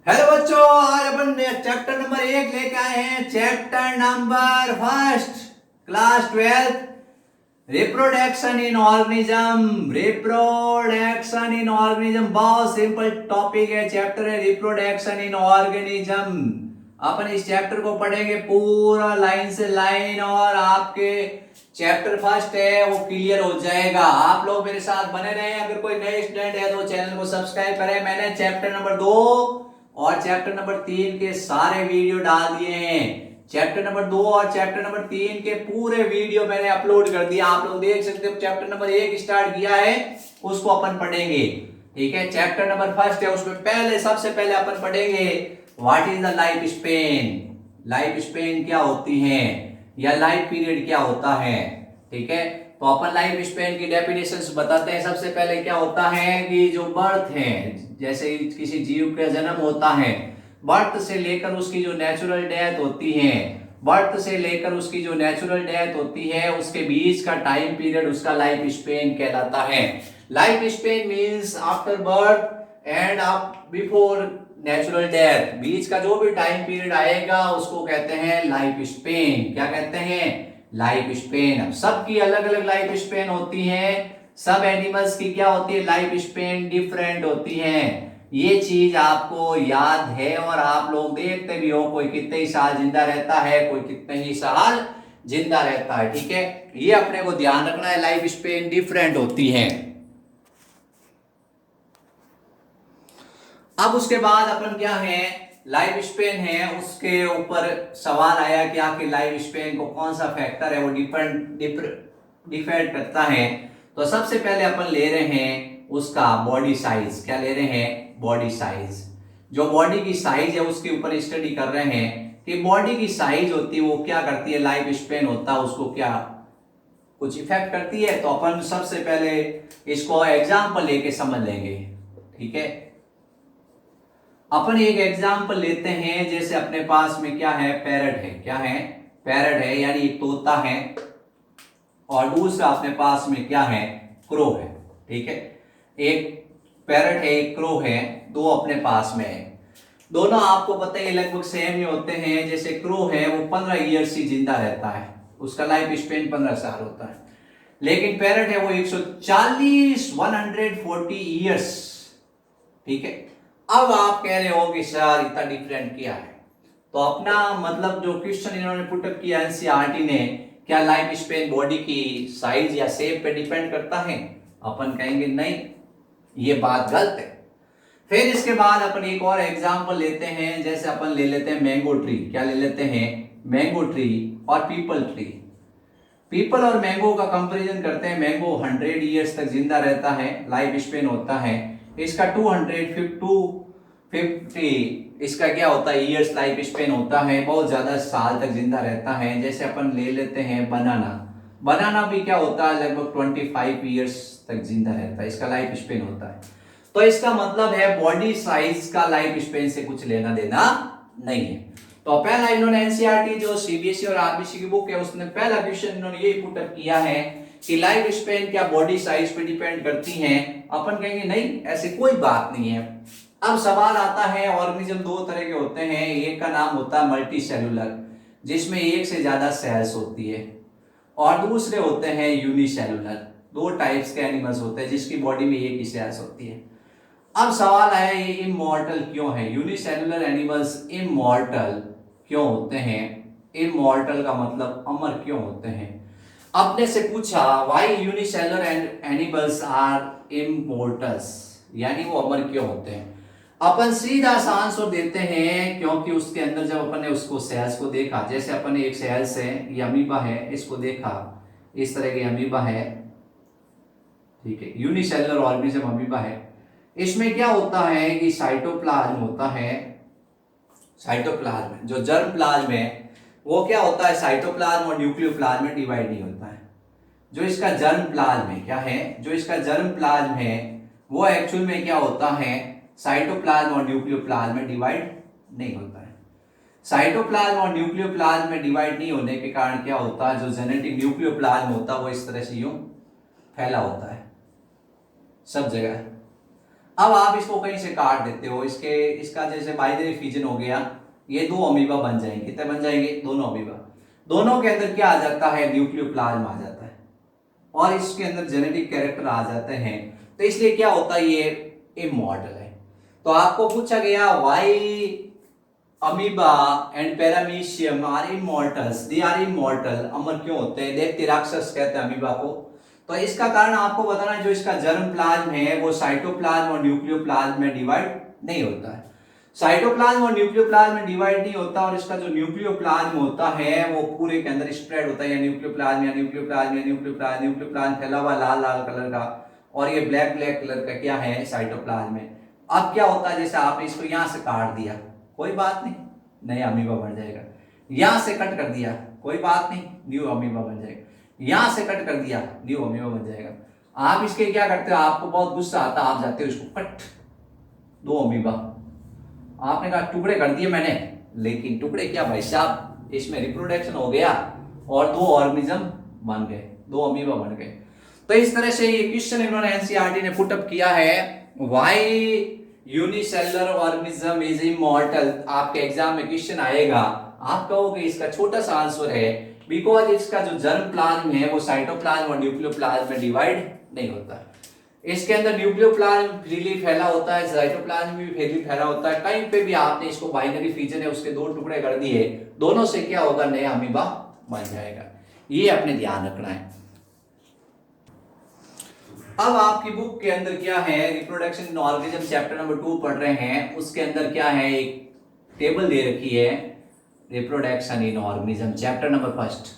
Hello बच्चों, आज अपन chapter number 1 लेके आए हैं। Chapter number first, class 12, reproduction in organism. Reproduction in organism बहुत सिंपल टॉपिक है, चैप्टर है रिप्रोडक्शन इन ऑर्गेनिज्म। अपन इस चैप्टर को पढ़ेंगे पूरा लाइन से लाइन, और आपके चैप्टर फर्स्ट है वो क्लियर हो जाएगा। आप लोग मेरे साथ बने रहे। अगर कोई नए स्टूडेंट है तो चैनल को सब्सक्राइब करें। मैंने चैप्टर नंबर 2 और चैप्टर नंबर 3 के सारे वीडियो डाल दिए हैं। चैप्टर नंबर 2 और चैप्टर नंबर 3 के पूरे वीडियो मैंने अपलोड कर दिया, आप लोग देख सकते हो। चैप्टर नंबर 1 स्टार्ट किया है, उसको अपन पढ़ेंगे। ठीक है, चैप्टर नंबर फर्स्ट है, उसमें सबसे पहले अपन पढ़ेंगे what is the life span. Life span क्या होती है या लाइफ पीरियड क्या होता है। ठीक है, तो अपन लाइफ स्पेन की डेफिनेशंस बताते हैं। सबसे पहले क्या होता है कि जो बर्थ है, जैसे किसी जीव का जन्म होता है, बर्थ से लेकर उसकी जो नेचुरल डेथ होती है, बर्थ से लेकर उसकी जो नेचुरल डेथ होती है, उसके बीच का टाइम पीरियड उसका लाइफ स्पेन कहलाता है। Life span means after birth and before natural death, बीच का जो भी टाइम पीरियड आएगा उसको कहते हैं लाइफ स्पेन। क्या कहते हैं? Life span. अब सबकी अलग अलग लाइफ स्पेन होती है, सब एनिमल्स की क्या होती है, लाइफ स्पेन डिफरेंट होती है। ये चीज आपको याद है और आप लोग देखते भी हो, कोई कितने ही साल जिंदा रहता है, कोई कितने ही साल जिंदा रहता है। ठीक है, ये अपने को ध्यान रखना है, लाइफ स्पेन डिफरेंट होती है। अब उसके बाद अपन क्या है, लाइफ स्पेन है, उसके ऊपर सवाल आया कि आपकी लाइफ स्पेन को कौन सा फैक्टर है वो डिपेंड करता है। तो सबसे पहले अपन ले रहे हैं उसका बॉडी साइज। क्या ले रहे हैं? Body size. जो बॉडी की साइज है उसके ऊपर स्टडी कर रहे हैं कि बॉडी की साइज होती है वो क्या करती है, लाइफ स्पेन होता है उसको क्या कुछ इफेक्ट करती है। तो अपन सबसे पहले इसको एग्जाम्पल लेके समझ लेंगे। ठीक है, अपन एक एग्जाम्पल लेते हैं, जैसे अपने पास में क्या है, पैरट है। क्या है? पैरट है, यानी एक तोता है, और दूसरा अपने पास में क्या है, क्रो है। ठीक है, एक पैरट है, एक क्रो है, दो अपने पास में है। दोनों आपको पता है लगभग सेम ही होते हैं। जैसे क्रो है वो 15 ईयर्स ही जिंदा रहता है, उसका लाइफ स्पेन 15 साल होता है। लेकिन पैरट है वो 140 ईयर्स। ठीक है, अब आप कह रहे हो कि सर इतना डिफरेंट क्या है, तो अपना मतलब जो क्वेश्चन इन्होंने पुटअप किया एनसीईआरटी ने, क्या लाइफ स्पेन बॉडी की साइज या शेप पे डिपेंड करता है? अपन कहेंगे नहीं, ये बात गलत है। फिर इसके बाद अपन एक और एग्जांपल लेते हैं, जैसे अपन ले लेते हैं मैंगो ट्री। क्या ले लेते हैं? मैंगो ट्री और पीपल ट्री। पीपल और मैंगो का कंपैरिजन करते हैं। मैंगो 100 ईयर्स तक जिंदा रहता है, लाइफ स्पेन होता है इसका 250 इसका क्या होता है, ईयर्स लाइफ स्पेन होता है, बहुत ज्यादा साल तक जिंदा रहता है। जैसे अपन ले लेते हैं बनाना। बनाना भी क्या होता है, लगभग 25 ईयर्स तक जिंदा रहता है, इसका लाइफ स्पेन होता है। तो इसका मतलब है बॉडी साइज का लाइफ स्पेन से कुछ लेना देना नहीं है। तो पहला इन्होंने एनसीईआरटी जो सीबीएसई और आरबीसी की बुक है, उसने पहला क्वेश्चन इन्होंने यही पुटअप किया है कि लाइफ स्पेन क्या बॉडी साइज पे डिपेंड करती हैं। अपन कहेंगे नहीं, ऐसी कोई बात नहीं है। अब सवाल आता है, ऑर्गेनिज्म दो तरह के होते हैं, एक का नाम होता है मल्टी सेलुलर, जिसमें एक से ज्यादा सेल्स होती है, और दूसरे होते हैं यूनिसेलुलर। दो टाइप्स के एनिमल्स होते हैं जिसकी बॉडी में एक ही सेल्स होती है। अब सवाल है ये इमॉर्टल क्यों है, यूनिसेलुलर एनिमल्स इमॉर्टल क्यों होते हैं? इमॉर्टल का मतलब अमर क्यों होते हैं? आपने से पूछा why unicellular animals are immortals, यानी वो अमर क्यों होते हैं। अपन सीधा सा आंसर देते हैं क्योंकि उसके अंदर जब अपन ने उसको सेल्स को देखा, जैसे अपन ने एक सेल्स है, ये अमीबा है, इसको देखा, इस तरह के अमीबा है। ठीक है, यूनिसेलुलर ऑर्गेनिज्म अमीबा है। इसमें क्या होता है कि साइटोप्लाज्म होता है। साइटोप्लाज्म जो जर्म प्लाज्म है वो क्या होता है, साइटोप्लाज्म और न्यूक्लियोप्लाज्म में डिवाइड नहीं होता है। जो इसका जर्म प्लाज्म है, क्या है, जो इसका जर्म प्लाज्म है वो एक्चुअल में क्या होता है, साइटोप्लाज्म और न्यूक्लियोप्लाज्म में डिवाइड नहीं होता है। साइटोप्लाज्म और न्यूक्लियोप्लाज्म में डिवाइड नहीं होने के कारण क्या होता है, जो जेनेटिक न्यूक्लियोप्लाज्म होता है वो इस तरह से यूं फैला होता है सब जगह। अब आप इसको कहीं से काट देते हो, इसका जैसे बाइनरी फिजन हो गया, ये दो अमीबा बन जाएंगे। कितने बन जाएंगे? दोनों अमीबा। दोनों के अंदर क्या आ जाता है? न्यूक्लियोप्लाज्म आ जाता है और इसके अंदर जेनेटिक कैरेक्टर आ जाते हैं। तो इसलिए क्या होता है? ये इमॉर्टल है। तो आपको पूछा गया why amoeba and paramecium are immortals, they are immortal, अमर क्यों होते हैं? दैत्य राक्षस कहते हैं अमीबा को। तो इसका कारण आपको बताना है, जो इसका जर्म प्लाज्म है वो साइटोप्लाज्म और न्यूक्लियोप्लाज्म में डिवाइड नहीं होता है। साइटोप्लाज्म और न्यूक्लियोप्लाज्म में डिवाइड नहीं होता और इसका जो न्यूक्लियोप्लाज्म होता है वो पूरे के अंदर स्प्रेड होता है, या न्यूक्लियोप्लाज्म फैला हुआ लाल लाल कलर का, और ये ब्लैक ब्लैक कलर का क्या है? साइटोप्लाज्म में। अब क्या होता है? जैसे आपने इसको यहां से काट दिया, कोई बात नहीं, नया अमीबा बन जाएगा। यहां से कट कर दिया, कोई बात नहीं, न्यू अमीबा बन जाएगा। यहां से कट कर दिया, न्यू अमीबा बन जाएगा। आप इसके क्या करते हो? आपको बहुत गुस्सा आता है, आप जाते हो इसको कट, दो अमीबा। आपने कहा टुकड़े कर दिए मैंने, लेकिन टुकड़े क्या भाई साहब, इसमें रिप्रोडक्शन हो गया और दो ऑर्गेनिज्म बन गए, दो अमीबा बन गए। तो इस तरह से ये क्वेश्चन इन्होंने एनसीईआरटी ने पुटअप किया है, why unicellular organism is immortal. आपके एग्जाम में क्वेश्चन आएगा, आप कहोगे इसका छोटा सा आंसर है बिकॉज इसका जो जर्म प्लाज्म है वो साइटोप्लाज्म और न्यूक्लियोप्लाज्म में डिवाइड नहीं होता। इसके अंदर न्यूक्लियोप्लाज्म फ्रीली फैला होता है, साइटोप्लाज्म भी फ्रीली फैला होता है। कहीं पे भी आपने इसको बाइनरी फिजन है उसके दो टुकड़े कर दिए, दोनों से क्या होगा? नया अमीबा बन जाएगा। ये अपने ध्यान रखना है। अब आपकी बुक के अंदर क्या है? Reproduction in organism chapter number 2 पढ़ रहे हैं, उसके अंदर क्या है? एक टेबल दे रखी है, reproduction in organism chapter number 1।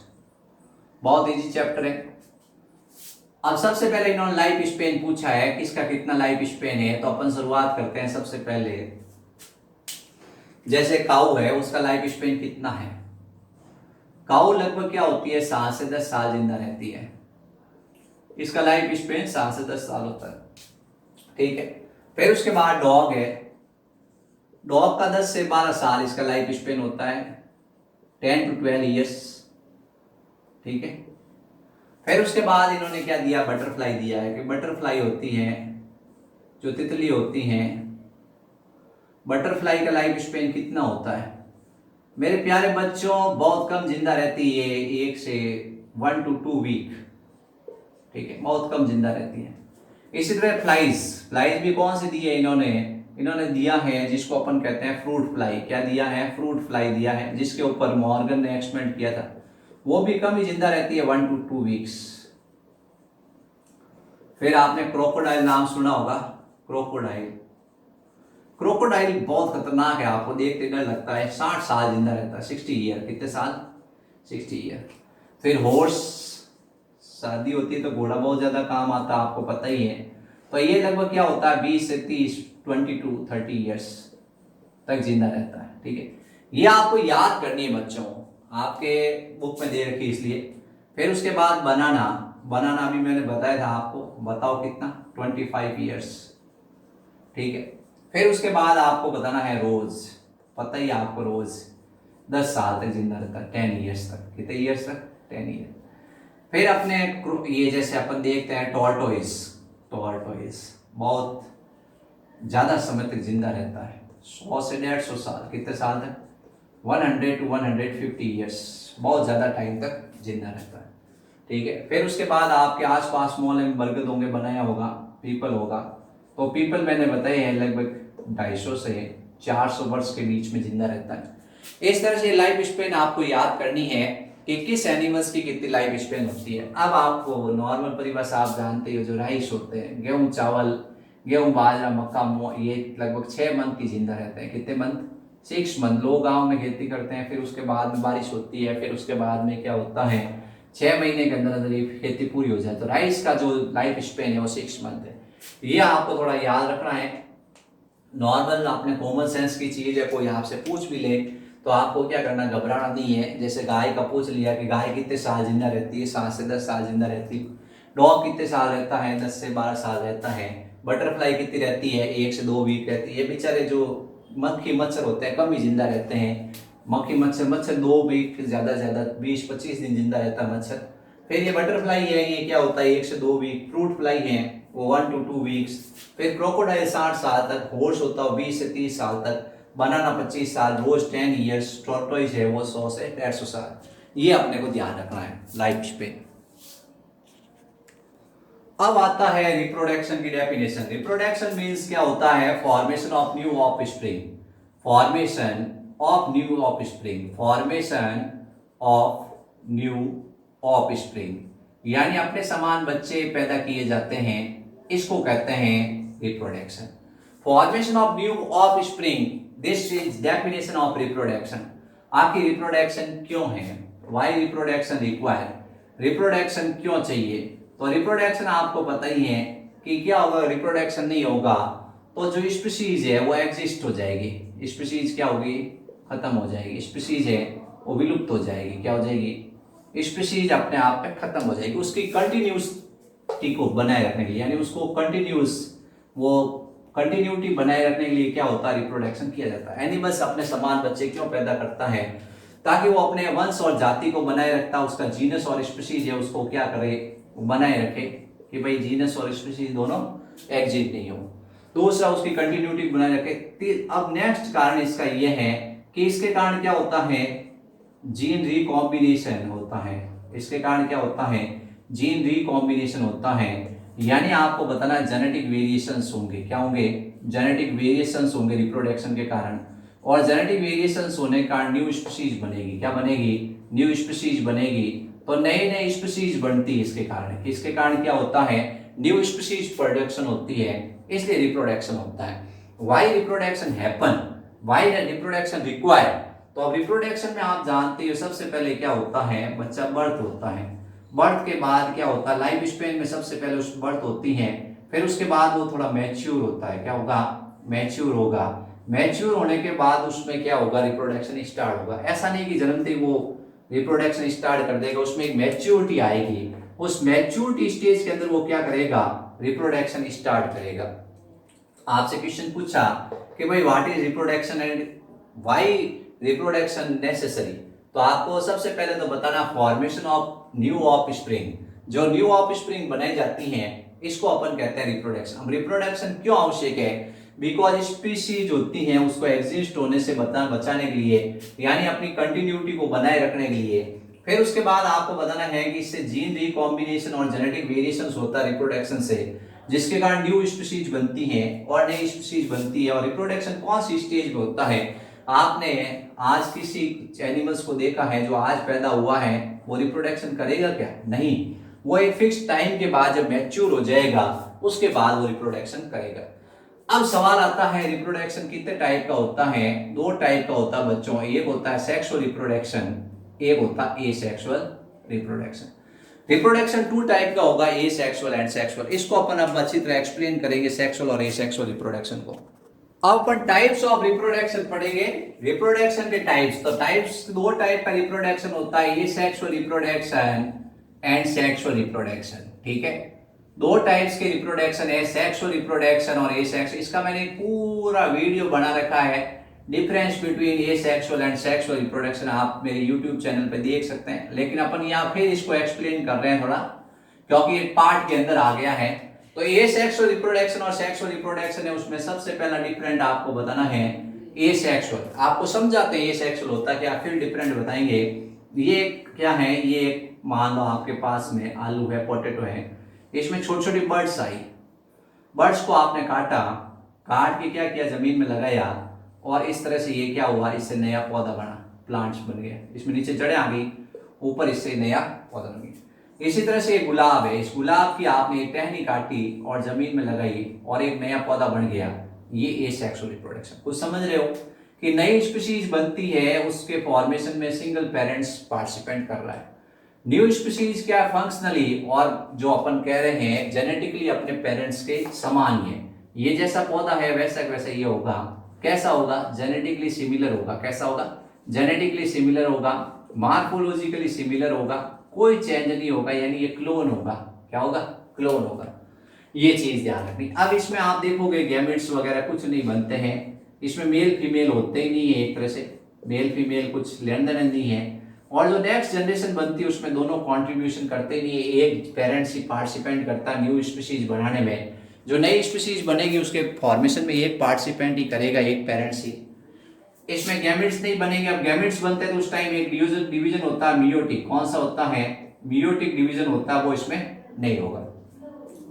बहुत इजी चैप्टर है। अब सबसे पहले इन्होंने लाइफ स्पेन पूछा है, किसका कितना लाइफ स्पेन है। तो अपन शुरुआत करते हैं सबसे पहले, जैसे काऊ है उसका लाइफ स्पेन कितना है? काऊ लगभग क्या होती है? 7 से 10 साल जिंदा रहती है। इसका लाइफ स्पेन 7 से 10 साल होता है, ठीक है। फिर उसके बाद डॉग है, डॉग का 10 से 12 साल इसका लाइफ स्पेन होता है, 10 to 12 ईयर्स, ठीक है। फिर उसके बाद इन्होंने क्या दिया? बटरफ्लाई दिया है कि बटरफ्लाई होती हैं, जो तितली होती हैं, बटरफ्लाई का लाइफ स्पेन कितना होता है? मेरे प्यारे बच्चों, बहुत कम जिंदा रहती है, 1 से 1 to 2 वीक, ठीक है, बहुत कम जिंदा रहती है। इसी तरह फ्लाइज भी कौन सी दी है इन्होंने दिया है जिसको अपन कहते हैं फ्रूट फ्लाई। क्या दिया है? फ्रूट फ्लाई दिया है, जिसके ऊपर मॉर्गन ने एक्सपेरिमेंट किया था। वो भी कम ही जिंदा रहती है, 1 to 2 वीक्स। फिर आपने क्रोकोडाइल नाम सुना होगा, क्रोकोडाइल बहुत खतरनाक है, आपको देखते डर लगता है। 60 साल जिंदा रहता है, 60 ईयर। कितने साल? 60 ईयर। फिर हॉर्स, शादी होती है तो घोड़ा बहुत ज्यादा काम आता है, आपको पता ही है। तो ये लगभग क्या होता है? 20 से 30, 20 to 30 ईयर्स तक जिंदा रहता है, ठीक है। ये आपको याद करनी है बच्चों, आपके बुक में दे रखी इसलिए। फिर उसके बाद बनाना भी मैंने बताया था आपको, बताओ कितना? 25 ईयर्स, ठीक है। फिर उसके बाद आपको बताना है रोज, पता ही आपको, रोज 10 साल तक जिंदा रहता है, 10 ईयर्स तक। कितने ईयर्स तक? 10 ईयर। फिर अपने ये जैसे अपन देखते हैं टॉर्टोइस बहुत ज्यादा समय तक जिंदा रहता है, 100 से 150 साल। कितने साल तक? 100 to 150 ईयर्स, बहुत ज्यादा टाइम तक जिंदा रहता है, ठीक है। फिर उसके बाद आपके आसपास मोहल्ले में बरगद होंगे, बनाया होगा, पीपल होगा। तो पीपल मैंने बताया है लगभग 250 से 400 वर्ष के बीच में जिंदा रहता है। इस तरह से लाइफ स्पेन आपको याद करनी है कि किस एनिमल्स की कितनी लाइफ स्पेन होती है। अब आपको नॉर्मल परिभाषा आप जानते हो, जो राइस होते हैं, गेहूं चावल, गेहूं बाजरा मक्का, ये लगभग 6 मंथ की जिंदा रहते हैं। कितने मंथ? 6 मंथ। लोग गाँव में खेती करते हैं, फिर उसके बाद में बारिश होती है, फिर उसके बाद में क्या होता है, 6 महीने के अंदर अंदर ये खेती पूरी हो जाए। तो राइस का जो लाइफ स्पेन है वो 6 मंथ है। ये आपको थोड़ा याद रखना है। नॉर्मल अपने कॉमन सेंस की चीज है, कोई आपसे पूछ भी ले तो आपको क्या करना, घबराना नहीं है। जैसे गाय का पूछ लिया कि गाय कितने साल जिंदा रहती है, 7 से 10 साल जिंदा रहती है। डॉग कितने साल रहता है, 10 से 12 साल रहता है। बटरफ्लाई कितनी रहती है, 1 से 2 वीक रहती है। ये बेचारे जो मक्खी मच्छर होते हैं कम ही जिंदा रहते हैं। मक्खी मच्छर 2 वीक, ज्यादा से ज्यादा 20-25 दिन जिंदा रहता है मच्छर। फिर ये बटरफ्लाई है, ये क्या होता है, 1 से 2 वीक। फ्रूट फ्लाई है, वो 1 to 2 वीक्स। फिर क्रोकोडाइल 60 साल तक, हॉर्स होता है 20 से 30 साल तक, बनाना 25 साल, रोज 10 ईयर्स, टॉर्टोइस है वो 100 से 150 साल। ये अपने को ध्यान रखना है लाइफ स्पेन। अब आता है रिप्रोडक्शन की डेफिनेशन। रिप्रोडक्शन मीन्स क्या होता है? Formation of new of spring, formation of new of spring, formation of new of spring, यानी अपने समान बच्चे पैदा किए जाते हैं, इसको कहते हैं reproduction. Formation of new of spring, this is definition of reproduction. आपकी रिप्रोडक्शन क्यों है? वाई रिप्रोडक्शन रिक्वायर, रिप्रोडक्शन क्यों चाहिए? तो रिप्रोडक्शन आपको पता ही है कि क्या होगा, रिप्रोडक्शन नहीं होगा तो जो स्पीशीज है वो एग्जिस्ट हो जाएगी, स्पीशीज क्या होगी? खत्म हो जाएगी, स्पीशीज है वो विलुप्त हो जाएगी। क्या हो जाएगी? स्पीशीज अपने आप में खत्म हो जाएगी। उसकी कंटिन्यूटी को बनाए रखने के लिए, यानी उसको कंटिन्यूटी बनाए रखने के लिए क्या होता है? रिप्रोडक्शन किया जाता है। एनिमल्स अपने समान बच्चे क्यों पैदा करता है? ताकि वो अपने वंश और जाति को बनाए रखता, उसका जीनस और स्पीशीज है उसको क्या करे? बनाए रखे कि भाई जीनस और स्पीशीज दोनों एग्जिस्ट नहीं हो। दूसरा, उसकी कंटिन्यूटी बनाए रखे। अब नेक्स्ट कारण इसका यह है कि इसके कारण क्या होता है? जीन रिकॉम्बिनेशन होता है। इसके कारण क्या होता है? जीन रिकॉम्बिनेशन होता है, यानी आपको बताना जेनेटिक वेरिएशंस होंगे। क्या होंगे? जेनेटिक वेरिएशंस होंगे रिप्रोडक्शन के कारण, और जेनेटिक वेरिएशंस होने के कारण न्यू स्पीशीज बनेगी। क्या बनेगी? न्यू स्पीशीज बनेगी। तो नए नए स्पीशीज बनती है इसके कारण। इसके कारण क्या होता है? न्यू स्पीशीज प्रोडक्शन होती है, इसलिए रिप्रोडक्शन होता है। Why reproduction happen, why reproduction require? तो अब रिप्रोडक्शन में आप जानते हो सबसे पहले क्या होता है? बच्चा बर्थ होता है। बर्थ के बाद क्या होता है? लाइफ स्पेन में सबसे पहले उस बर्थ होती है, फिर उसके बाद वो थोड़ा मैच्योर होता है। क्या होगा? मैच्योर होगा। मैच्योर होने के बाद उसमें क्या होगा? रिप्रोडक्शन स्टार्ट होगा। ऐसा नहीं कि जन्मते ही वो रिप्रोडक्शन स्टार्ट कर देगा, उसमें एक मैच्योरिटी आएगी। उस मैच्योरिटी स्टेज के अंदर वो क्या करेगा? रिप्रोडक्शन स्टार्ट करेगा। आपसे क्वेश्चन पूछा कि भाई what is reproduction and why reproduction necessary, तो आपको सबसे पहले तो बताना formation of new of spring. जो न्यू ऑफ स्प्रिंग बनाई जाती हैं इसको अपन कहते हैं रिप्रोडक्शन। अब रिप्रोडक्शन क्यों आवश्यक है? बिकॉज स्पीशीज होती हैं उसको एग्जिस्ट होने से बचाने के लिए, यानी अपनी कंटिन्यूटी को बनाए रखने के लिए। फिर उसके बाद आपको बताना है कि इससे जीन रिकॉम्बिनेशन और जेनेटिक वेरिएशंस होता है रिप्रोडक्शन से, जिसके कारण न्यू स्पीशीज बनती हैं और नई स्पीशीज बनती है। और रिप्रोडक्शन कौन सी स्टेज में होता है? आपने आज किसी एनिमल्स को देखा है जो आज पैदा हुआ है, वो रिप्रोडक्शन करेगा क्या? नहीं, वो एक फिक्स टाइम के बाद जब मैच्योर हो जाएगा उसके बाद वो रिप्रोडक्शन करेगा। अब सवाल आता है रिप्रोडक्शन कितने टाइप का होता है? 2 टाइप का होता है बच्चों। एक होता है सेक्सुअल रिप्रोडक्शन, एक होता है एसेक्सुअल रिप्रोडक्शन। रिप्रोडक्शन 2 टाइप का होगा, एसेक्सुअल एंड सेक्सुअल। इसको अपन अब अच्छी तरह एक्सप्लेन करेंगे सेक्सुअल और एसेक्सुअल रिप्रोडक्शन को। अब अपन टाइप्स ऑफ रिप्रोडक्शन पढ़ेंगे। रिप्रोडक्शन के टाइप्स, तो टाइप्स 2 टाइप का रिप्रोडक्शन होता है, asexual reproduction and sexual reproduction. ठीक है, 2 टाइप्स के रिप्रोडक्शन है, सेक्सुअल रिप्रोडक्शन और एसेक्सुअल। इसका मैंने पूरा वीडियो बना रखा है, difference between asexual and sexual reproduction, आप मेरे यूट्यूब चैनल पे देख सकते हैं। लेकिन अपन यहाँ फिर इसको एक्सप्लेन कर रहे हैं थोड़ा, क्योंकि एक पार्ट के अंदर आ गया है। तो एसेक्सुअल रिप्रोडक्शन और सेक्सुअल रिप्रोडक्शन है, उसमें सबसे पहला डिफरेंट आपको बताना है एसेक्सुअल। आपको समझाते हैं एसेक्सुअल होता क्या, फिर डिफरेंट बताएंगे। ये क्या है? ये मान लो आपके पास में आलू है, पोटैटो है, इसमें छोटी छोटी बर्ड्स आई, बर्ड्स को आपने काटा, काट के क्या किया? जमीन में लगाया, और इस तरह से ये क्या हुआ? इससे नया पौधा बना, प्लांट्स बन गया। इसमें नीचे जड़ें आ गई, ऊपर इससे नया पौधा बन गया। इसी तरह से गुलाब है, इस गुलाब की आपने एक टहनी काटी और जमीन में लगाई और एक नया पौधा बन गया। ये एसेक्सुअल रिप्रोडक्शन। कुछ समझ रहे हो कि नई स्पीशीज बनती है, उसके फॉर्मेशन में सिंगल पेरेंट्स पार्टिसिपेंट कर रहा है। न्यू स्पीशीज क्या है? फंक्शनली और जो अपन कह रहे हैं जेनेटिकली अपने पेरेंट्स के समान ही है। ये जैसा पौधा है वैसा वैसा ये होगा। कैसा होगा? जेनेटिकली सिमिलर होगा। कैसा होगा? जेनेटिकली सिमिलर होगा, मार्फोलॉजिकली सिमिलर होगा, कोई चेंज नहीं होगा, यानी ये क्लोन होगा। क्या होगा? क्लोन होगा। ये चीज ध्यान रखनी। अब इसमें आप देखोगे गैमेट्स वगैरह कुछ नहीं बनते हैं, इसमें मेल फीमेल होते ही नहीं है। एक तरह से मेल फीमेल कुछ लेन देन नहीं है। और जो नेक्स्ट जनरेशन बनती है उसमें दोनों कंट्रीब्यूशन करते नहीं, एक पेरेंट्स ही पार्टिसिपेंट करता है न्यू स्पीशीज बनाने में। जो नई स्पीशीज बनेगी उसके फॉर्मेशन में एक पार्टिसिपेंट ही करेगा, एक पेरेंट्स ही। इसमें गैमेट्स नहीं बनेंगे। अब गैमेट्स बनते हैं तो उस टाइम एक डिवीजन होता है मियोटिक। कौन सा होता है? मियोटिक डिवीजन होता है, वो इसमें नहीं होगा,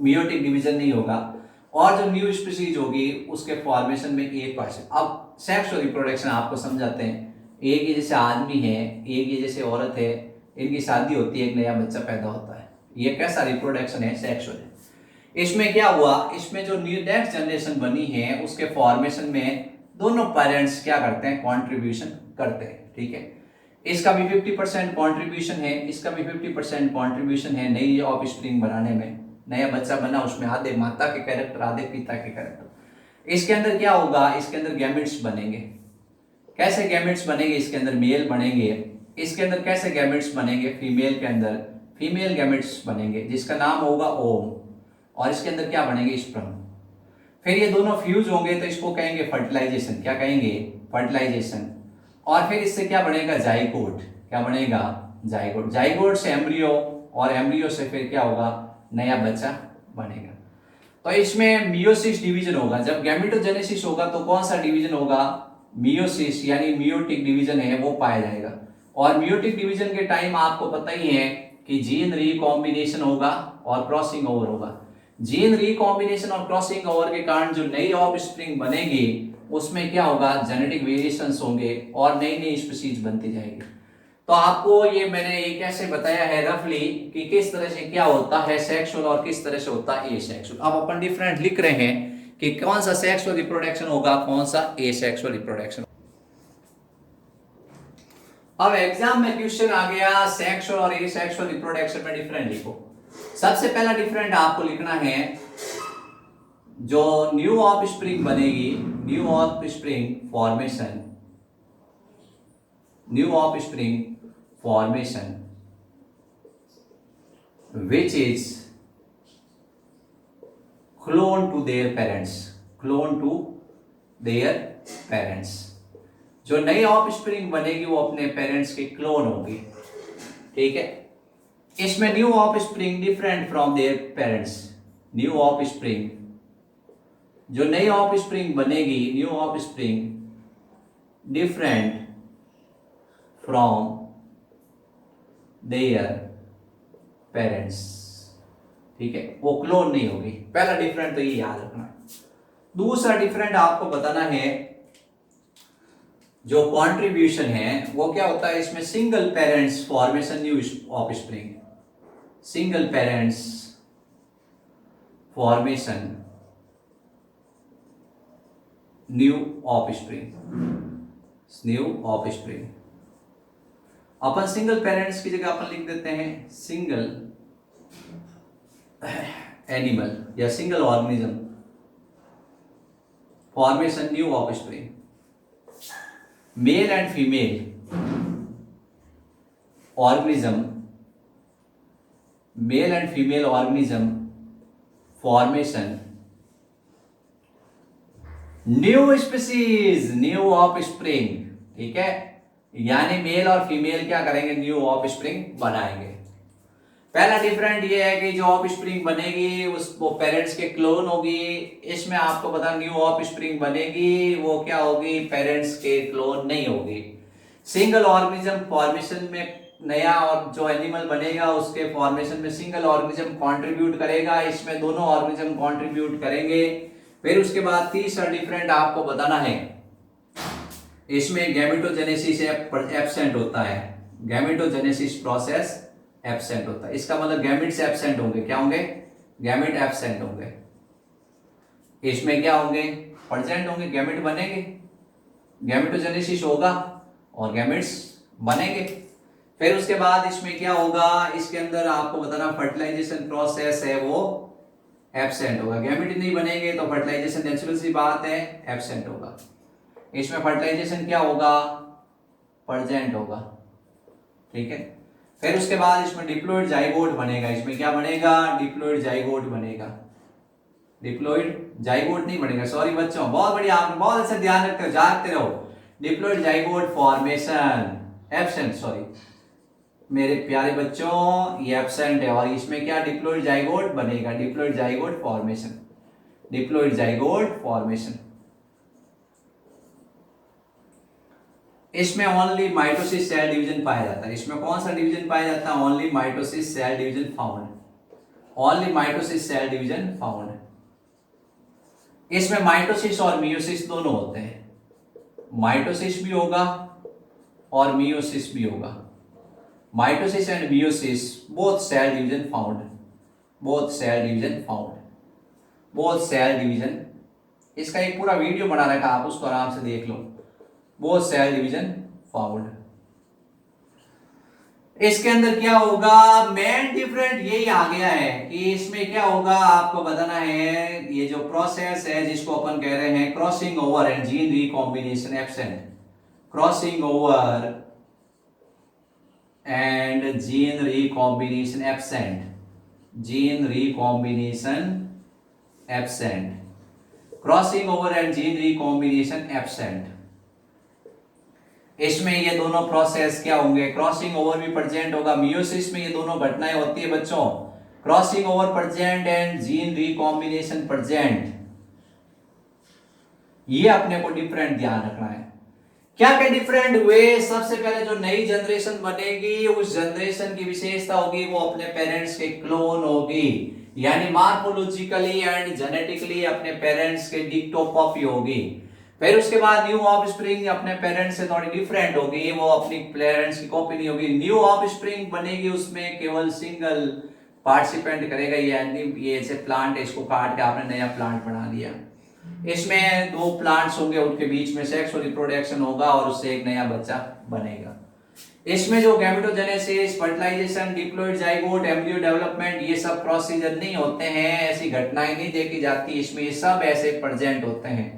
मियोटिक डिवीजन नहीं होगा। और जो न्यू स्पीशीज होगी उसके फॉर्मेशन में एक परसेंट। अब सेक्स और रिप्रोडक्शन आपको समझाते हैं। एक ही जैसे आदमी है, एक ही जैसे औरत है, इनकी शादी होती है, एक नया बच्चा पैदा होता है, ये कैसा रिप्रोडक्शन है? सेक्सुअल है। इसमें क्या हुआ, इसमें जो न्यू नेक्स्ट जनरेशन बनी है उसके फॉर्मेशन में दोनों पेरेंट्स क्या करते हैं? कॉन्ट्रीब्यूशन करते हैं, ठीक है। इसका भी 50% कॉन्ट्रीब्यूशन है, इसका भी 50% कॉन्ट्रीब्यूशन है नई ऑफ स्प्रिंग बनाने में। नया बच्चा बना, उसमें आधे माता के कैरेक्टर, आधे पिता के कैरेक्टर। इसके अंदर क्या होगा? इसके अंदर गैमेट्स बनेंगे। कैसे गैमेट्स बनेंगे? इसके अंदर मेल बनेंगे। इसके अंदर कैसे गैमेट्स बनेंगे? फीमेल के अंदर फीमेल गैमेट्स बनेंगे जिसका नाम होगा ओम। और इसके अंदर क्या बनेंगे? स्पर्म। फिर ये दोनों फ्यूज होंगे तो इसको कहेंगे फर्टिलाइजेशन। क्या कहेंगे? फर्टिलाइजेशन। और फिर इससे क्या बनेगा? जाइगोट। क्या बनेगा? जाइगोट। जाइगोट से एम्ब्रियो, और एम्ब्रियो से फिर क्या होगा? नया बच्चा बनेगा। तो इसमें मियोसिस डिवीजन होगा। जब गैमेटोजेनेसिस होगा तो कौन सा डिवीजन होगा? मियोसिस, यानी मियोटिक डिवीजन है वो पाया जाएगा। और मियोटिक डिवीजन के टाइम आपको पता ही है कि जीन रिकॉम्बिनेशन होगा और क्रॉसिंग ओवर होगा। जीन रिकॉम्बिनेशन और क्रॉसिंग ओवर के कारण जो नई ऑफ स्प्रिंग बनेगी उसमें क्या होगा? जेनेटिक वेरिएशंस होंगे और नई नई स्पीशीज बनती जाएगी। तो आपको ये मैंने एक ऐसे बताया है रफली कि किस तरह से क्या होता है सेक्सुअल और किस तरह से होता है एसेक्सुअल। अब अपन डिफरेंट लिख रहे हैं कि कौन सा सेक्सुअल रिप्रोडक्शन होगा, कौन सा एसेक्सुअल रिप्रोडक्शन। अब एग्जाम में क्वेश्चन आ गया सेक्सुअल और एसेक्सुअल रिप्रोडक्शन में डिफरेंट लिखो। सबसे पहला डिफरेंट आपको लिखना है, जो न्यू ऑफ स्प्रिंग बनेगी, new of spring formation, new of spring formation which is clone to their parents, clone to their parents। जो नई ऑफ स्प्रिंग बनेगी वो अपने पेरेंट्स के क्लोन होगी, ठीक है। इसमें new of spring different from their parents. New of spring, जो नई ऑफ स्प्रिंग बनेगी, new of spring different from their parents, ठीक है, वो क्लोन नहीं होगी। पहला डिफरेंट तो ये याद रखना है। दूसरा डिफरेंट आपको बताना है, जो कंट्रीब्यूशन है वो क्या होता है, इसमें single parents formation new of spring, single parents formation new of spring, new of spring. Upon single parents की जगह अपन लिख देते हैं सिंगल एनिमल या single organism formation new of spring. Male and female organism, male and female organism formation new species, new of spring, ठीक है। यानी mail और फीमेल क्या करेंगे? न्यू ऑफ स्प्रिंग बनाएंगे। पहला डिफरेंट ये है कि जो ऑफ स्प्रिंग बनेगी उस वो पेरेंट्स के क्लोन होगी। इसमें आपको पता न्यू ऑफ स्प्रिंग बनेगी वो क्या होगी? पेरेंट्स के क्लोन नहीं होगी। सिंगल ऑर्गेनिज्म फॉर्मेशन में नया और जो एनिमल बनेगा उसके फॉर्मेशन में सिंगल ऑर्गेनिज्म कंट्रीब्यूट करेगा, इसमें दोनों ऑर्गेनिज्म कंट्रीब्यूट करेंगे। फिर उसके बाद तीसरा डिफरेंट आपको बताना है, इसमें गैमेटोजेनेसिस एब्सेंट होता है, गैमेटोजेनेसिस प्रोसेस एब्सेंट होता है। इसका मतलब गैमेट्स एब्सेंट होंगे। क्या होंगे? गैमेट एब्सेंट होंगे। इसमें क्या होंगे? प्रेजेंट होंगे, गैमेट बनेंगे, गैमेटोजेनेसिस होगा और गैमेट्स बनेंगे। फिर उसके बाद इसमें क्या होगा? इसके अंदर आपको बताना फर्टिलाइजेशन प्रोसेस है वो एब्सेंट होगा। गैमेट नहीं बनेंगे तो फर्टिलाइजेशन नेचुरल सी बात है एब्सेंट होगा। इसमें फर्टिलाइजेशन क्या होगा? प्रेजेंट होगा, ठीक है। फिर उसके बाद इसमें डिप्लॉइड जाइगोट बनेगा। इसमें क्या बनेगा? डिप्लॉइड जाइगोट बनेगा। डिप्लॉइड जाइगोट नहीं बनेगा, सॉरी बच्चों, बहुत बढ़िया, आपने बहुत अच्छा ध्यान रखते हो, जागते रहो। Diploid zygote formation absent, sorry मेरे प्यारे बच्चों ये एब्सेंट है और इसमें क्या डिप्लॉइड जाइगोट बनेगा, diploid zygote formation, diploid zygote formation. इसमें ओनली माइटोसिस सेल डिवीजन पाया जाता है। इसमें कौन सा डिवीजन पाया जाता है? Only mitosis cell division found, only mitosis cell division found. इसमें माइटोसिस और मियोसिस दोनों होते हैं, माइटोसिस भी होगा और मियोसिस भी होगा। Mitosis and meiosis both cell division found, both cell division found, both cell division. इसका एक पूरा वीडियो बना रखा, आप उसको आराम से देख लो। Both cell division found. इसके अंदर क्या होगा, मेन डिफरेंट यही आ गया है कि इसमें क्या होगा आपको बताना है। ये जो प्रोसेस है जिसको अपन कह रहे हैं crossing over and gene recombination absent, crossing over and gene recombination absent, gene recombination absent, crossing over and gene recombination absent. इसमें ये दोनों प्रोसेस क्या होंगे, क्रॉसिंग ओवर भी प्रेजेंट होगा। मियोसिस में ये दोनों घटनाएं होती है बच्चों, crossing over present and gene recombination present. ये अपने को डिफरेंट ध्यान रखना है। क्या क्या डिफरेंट हुए? सबसे पहले जो नई जनरेशन बनेगी उस जनरेशन की विशेषता होगी वो अपने पेरेंट्स के क्लोन होगी, यानी मार्फोलॉजिकली एंड जेनेटिकली अपने पेरेंट्स के डिक्टो कॉपी होगी। फिर उसके बाद न्यू ऑफस्प्रिंग अपने पेरेंट्स से थोड़ी डिफरेंट होगी, वो अपनी पेरेंट्स की कॉपी नहीं होगी। न्यू ऑफस्प्रिंग बनेगी, उसमें केवल सिंगल पार्टिसिपेंट करेगा, ये ऐसे प्लांट है, इसको काट के आपने नया प्लांट बना दिया। इसमें दो प्लांट्स होंगे, उनके बीच में सेक्स और रिप्रोडक्शन होगा और उससे एक नया बच्चा बनेगा। इसमें जो gametogenesis, fertilisation, diploid zygote, embryo development, ये सब प्रोसीजर नहीं होते हैं, ऐसी घटनाएं नहीं देखी जाती। इसमें ये सब ऐसे प्रेजेंट होते हैं।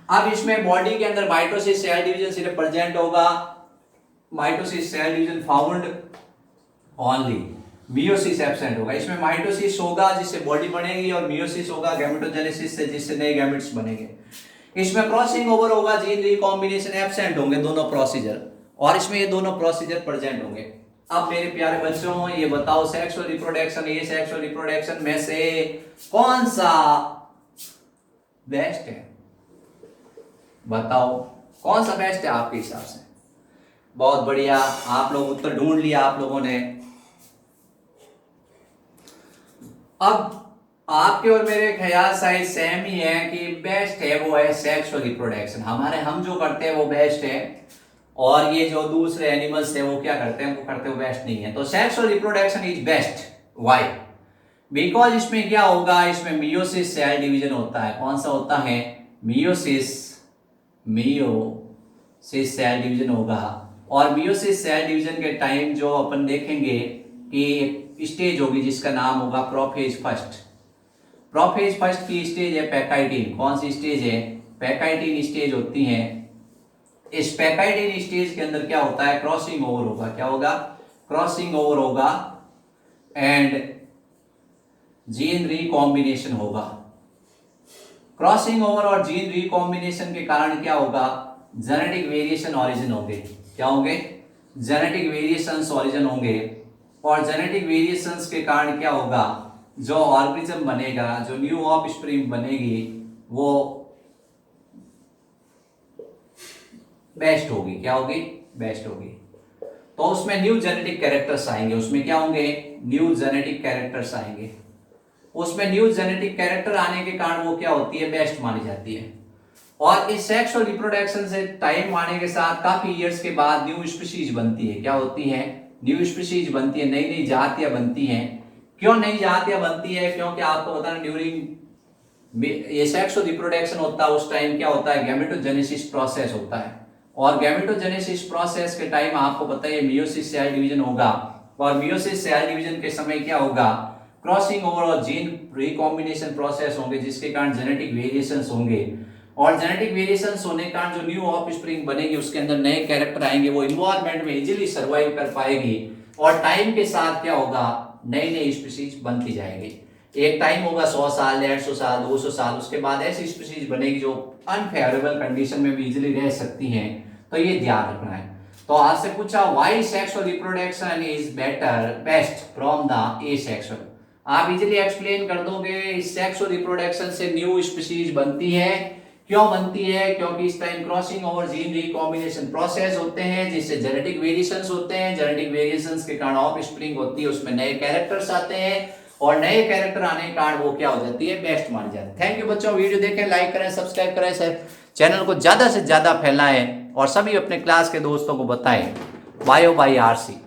अब इसमें बॉडी के अंदर माइटोसिस सेल डिवीजन सिर्फ प्रेजेंट होगा, mitosis cell division found only, meiosis absent होगा। इसमें माइटोसिस होगा जिससे बॉडी बनेगी और मियोसिस होगा गैमेटोजेनेसिस से जिससे नए गैमेट्स बनेंगे। इसमें क्रॉसिंग ओवर होगा, जीन रिकॉम्बिनेशन एब्सेंट होंगे दोनों प्रोसीजर, और इसमें ये दोनों प्रोसीजर प्रेजेंट होंगे। अब मेरे प्यारे बच्चों ये बताओ, सेक्स और रिप्रोडक्शन, ये सेक्स और रिप्रोडक्शन में से कौन सा बेस्ट है? बताओ कौन सा बेस्ट है आपके हिसाब से? बहुत बढ़िया, आप लोग उत्तर ढूंढ लिया आप लोगों ने। अब आपके और मेरे ख्याल शायद सेम ही है कि बेस्ट है वो है सेक्स और रिप्रोडक्शन। हम जो करते हैं वो बेस्ट है, और ये जो दूसरे एनिमल्स है वो क्या करते हैं, वो करते हैं बेस्ट नहीं है। तो सेक्स और reproduction is best. Why? Because इसमें क्या होगा, इसमें मियोसिस सेल डिवीजन होता है। कौन सा होता है? मियोसिस सेल डिवीजन होगा। और मियोसिस सेल डिवीजन के टाइम जो अपन देखेंगे कि स्टेज होगी जिसका नाम होगा प्रोफेज फर्स्ट। प्रोफेज फर्स्ट की स्टेज है पैकाइटिन। कौन सी स्टेज है? पैकाइटिन स्टेज होती है। इस पैकाइटिन स्टेज के अंदर क्या होता है, क्रॉसिंग ओवर होगा। क्या होगा? क्रॉसिंग ओवर होगा एंड जीन रिकॉम्बिनेशन होगा। क्रॉसिंग ओवर और जीन रिकॉम्बिनेशन के कारण क्या होगा, जेनेटिक वेरिएशन ऑरिजिन होंगे। क्या होंगे? जेनेटिक वेरिएशंस ऑरिजिन होंगे, और जेनेटिक वेरिएशंस के कारण क्या होगा, जो ऑर्गेनिज्म बनेगा, जो न्यू ऑफस्प्रिंग बनेगी वो बेस्ट होगी। क्या होगी? बेस्ट होगी। तो उसमें न्यू जेनेटिक कैरेक्टर्स आएंगे। उसमें क्या होंगे? न्यू जेनेटिक कैरेक्टर्स आएंगे। उसमें न्यू जेनेटिक कैरेक्टर आने के कारण वो क्या होती है, बेस्ट मानी जाती है। और इस सेक्स और रिप्रोडक्शन से टाइम आने के साथ काफी इयर्स के बाद न्यू स्पीशीज बनती है। क्या होती है? न्यू स्पीशीज बनती है, नई नई जातियां बनती हैं। क्यों नई जातियां बनती है? क्योंकि आपको पता है ड्यूरिंग ये सेक्स और रिप्रोडक्शन होता है उस टाइम क्या होता है, गैमेटोजेनेसिस प्रोसेस होता है। और गैमेटोजेनेसिस प्रोसेस के टाइम आपको पता है मियोसिस सेल डिवीजन होगा, और मियोसिस सेल डिवीजन के समय क्या होगा, क्रॉसिंग ओवर और जीन रिकॉम्बिनेशन प्रोसेस होंगे, जिसके कारण जेनेटिक वेरिएशंस होंगे। और जेनेटिक वेरिएशंस होने के कारण जो न्यू ऑफस्प्रिंग बनेगी उसके अंदर नए कैरेक्टर आएंगे, वो इन्वायरमेंट में इजीली सर्वाइव कर पाएगी। और टाइम के साथ क्या होगा, नई नई स्पीशीज बनती जाएगी। एक टाइम होगा 100 साल, 150 साल, 200 साल, उसके बाद ऐसी स्पीशीज बनेगी जो अनफेवरेबल कंडीशन में भी इजीली रह सकती हैं। तो ये ध्यान रखना है। तो आपसे पूछा why sexual reproduction is best from the asexual. आप इजीली एक्सप्लेन कर दोगे सेक्सुअल रिप्रोडक्शन से न्यू स्पीशीज बनती है। क्यों बनती है? क्योंकि इस time crossing over gene recombination process होते हैं जिससे जेनेटिक वेरिएशंस होते हैं। जेनेटिक वेरिएशंस के कारण ऑफ स्प्रिंग होती है, उसमें नए कैरेक्टर्स आते हैं और नए कैरेक्टर आने के कारण वो क्या हो जाती है? बेस्ट मानी जाती है। थैंक यू बच्चों, वीडियो देखें, लाइक करें, सब्सक्राइब करें, सर चैनल को ज्यादा से ज्यादा फैलाएं और सभी अपने क्लास के दोस्तों को बताएं। Bio by RC.